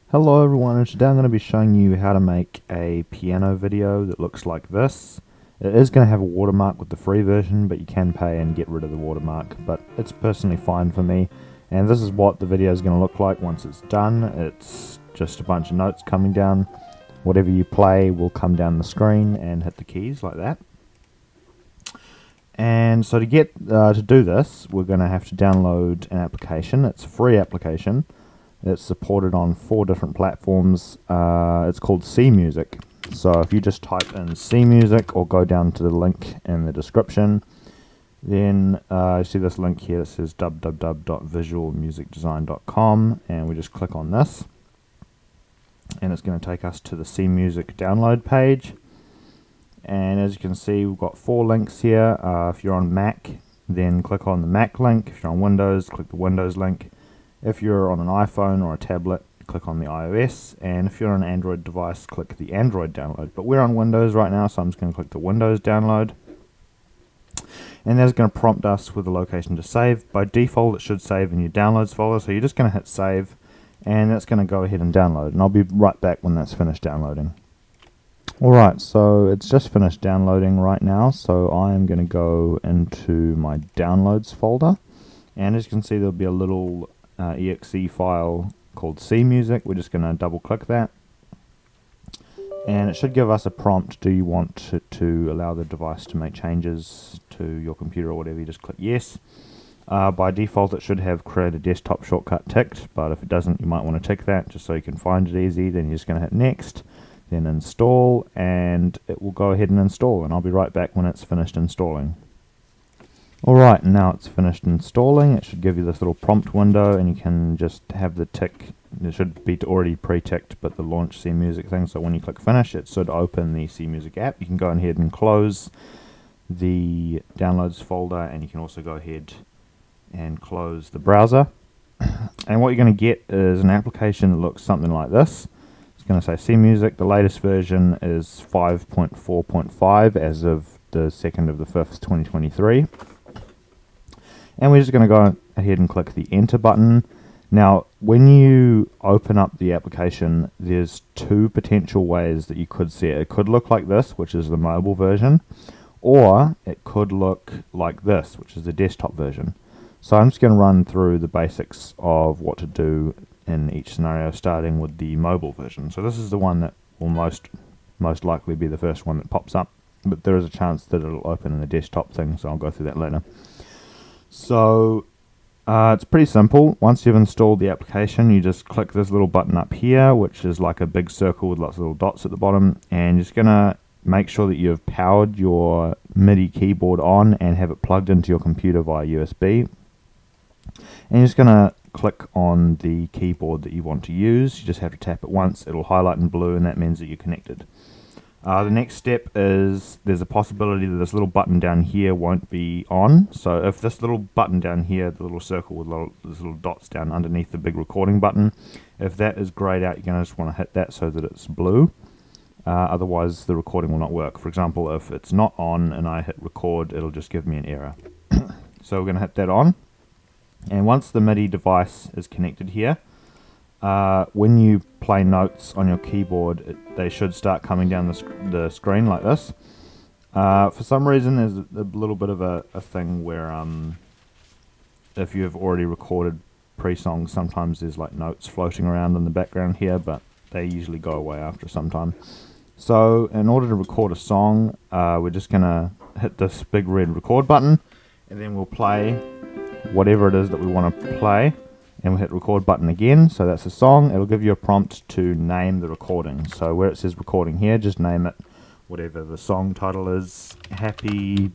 Hello everyone, and today I'm going to be showing you how to make a piano video that looks like this. It is going to have a watermark with the free version, but you can pay and get rid of the watermark, but it's personally fine for me. And this is what the video is going to look like once it's done. It's just a bunch of notes coming down. Whatever you play will come down the screen and hit the keys like that. And so to do this, we're going to have to download an application. It's a free application. It's supported on 4 different platforms. It's called C Music. So if you just type in C Music or go down to the link in the description, then you see this link here that says www.visualmusicdesign.com, and we just click on this, and it's going to take us to the C Music download page. And as you can see, we've got 4 links here. If you're on Mac, then click on the Mac link. If you're on Windows, click the Windows link. If you're on an iPhone or a tablet, click on the iOS. And if you're on an Android device, click the Android download. But we're on Windows right now, so I'm just going to click the Windows download. And that's going to prompt us with a location to save. By default, it should save in your downloads folder, so you're just going to hit save, and that's going to go ahead and download. And I'll be right back when that's finished downloading. Alright, so it's just finished downloading right now, so I am going to go into my downloads folder, and as you can see, there'll be a little exe file called C Music. We're just going to double click that, and it should give us a prompt. Do you want to allow the device to make changes to your computer or whatever? You just click yes. By default it should have create a desktop shortcut ticked, but if it doesn't, you might want to tick that just so you can find it easy. Then you're just going to hit next, then install, and it will go ahead and install, and I'll be right back when it's finished installing. Alright, now it's finished installing. It should give you this little prompt window, and you can just have the tick. It should be already pre-ticked, but the launch C Music thing, so when you click finish, it should open the C Music app. You can go ahead and close the downloads folder, and you can also go ahead and close the browser. And what you're going to get is an application that looks something like this. Going to say C Music. The latest version is 5.4.5 as of the 2nd of the 5th 2023, and we're just going to go ahead and click the enter button. Now when you open up the application, there's 2 potential ways that you could see it. It could look like this, which is the mobile version, or it could look like this, which is the desktop version. So I'm just going to run through the basics of what to do in each scenario, starting with the mobile version. So this is the one that will most likely be the first one that pops up, but there is a chance that it'll open in the desktop thing, so I'll go through that later. So it's pretty simple. Once you've installed the application, you just click this little button up here, which is like a big circle with lots of little dots at the bottom, and you're just going to make sure that you've powered your MIDI keyboard on and have it plugged into your computer via USB. And you're just going to click on the keyboard that you want to use. You just have to tap it once, it'll highlight in blue, and that means that you're connected. The next step is there's a possibility that this little button down here won't be on. So if this little button down here, the little circle with those little dots down underneath the big recording button, if that is grayed out, you're going to just want to hit that so that it's blue. Otherwise the recording will not work. For example, if it's not on and I hit record, it'll just give me an error. So we're going to hit that on. And once the MIDI device is connected here, when you play notes on your keyboard, they should start coming down the screen like this. For some reason, there's a little bit of a thing where if you've already recorded pre-songs, sometimes there's like notes floating around in the background here, but they usually go away after some time. So in order to record a song, we're just going to hit this big red record button, and then we'll play whatever it is that we want to play, and we'll hit record button again. So that's a song. It'll give you a prompt to name the recording. So where it says recording here, just name it whatever the song title is. Happy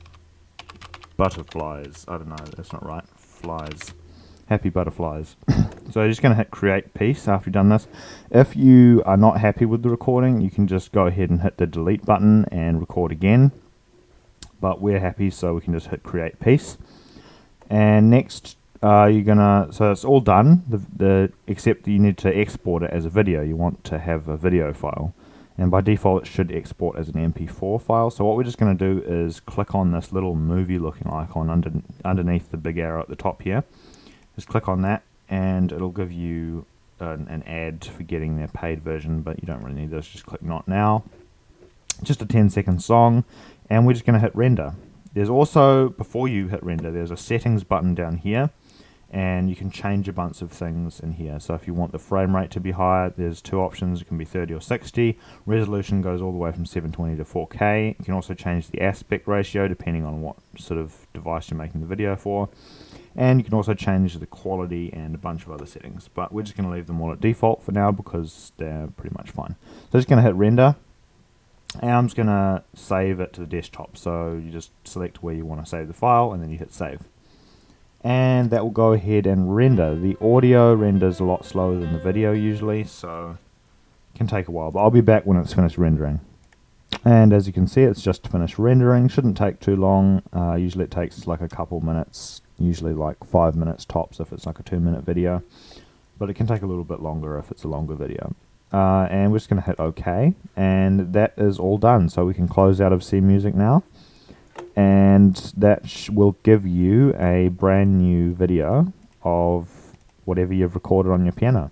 Butterflies. I don't know, that's not right. Flies. Happy Butterflies. So you're just going to hit create piece after you've done this. If you are not happy with the recording, you can just go ahead and hit the delete button and record again. But we're happy, so we can just hit create piece. And next, you're gonna. So it's all done. Except you need to export it as a video. You want to have a video file, and by default, it should export as an MP4 file. So what we're just going to do is click on this little movie-looking icon underneath the big arrow at the top here. Just click on that, and it'll give you an ad for getting their paid version, but you don't really need this. Just click not now. Just a 10-second song, and we're just going to hit render. There's also, before you hit render, there's a settings button down here, and you can change a bunch of things in here. So if you want the frame rate to be higher, there's two options. It can be 30 or 60. Resolution goes all the way from 720 to 4K. You can also change the aspect ratio depending on what sort of device you're making the video for. And you can also change the quality and a bunch of other settings. But we're just going to leave them all at default for now because they're pretty much fine. So just going to hit render. And I'm just going to save it to the desktop. So you just select where you want to save the file and then you hit save. And that will go ahead and render. The audio renders a lot slower than the video usually, so it can take a while, but I'll be back when it's finished rendering. And as you can see, it's just finished rendering. Shouldn't take too long. Usually it takes like a couple minutes, usually like 5 minutes tops if it's like a 2-minute video, but it can take a little bit longer if it's a longer video. And we're just going to hit OK, and that is all done. So we can close out of CMusic now. And that will give you a brand new video of whatever you've recorded on your piano.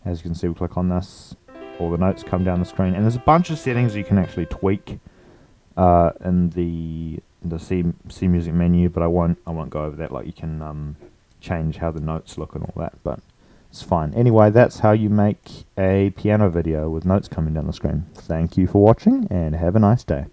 As you can see, we click on this, all the notes come down the screen, and there's a bunch of settings you can actually tweak in the CMusic menu, but I won't go over that. Like you can change how the notes look and all that, but it's fine. Anyway, that's how you make a piano video with notes coming down the screen. Thank you for watching, and have a nice day.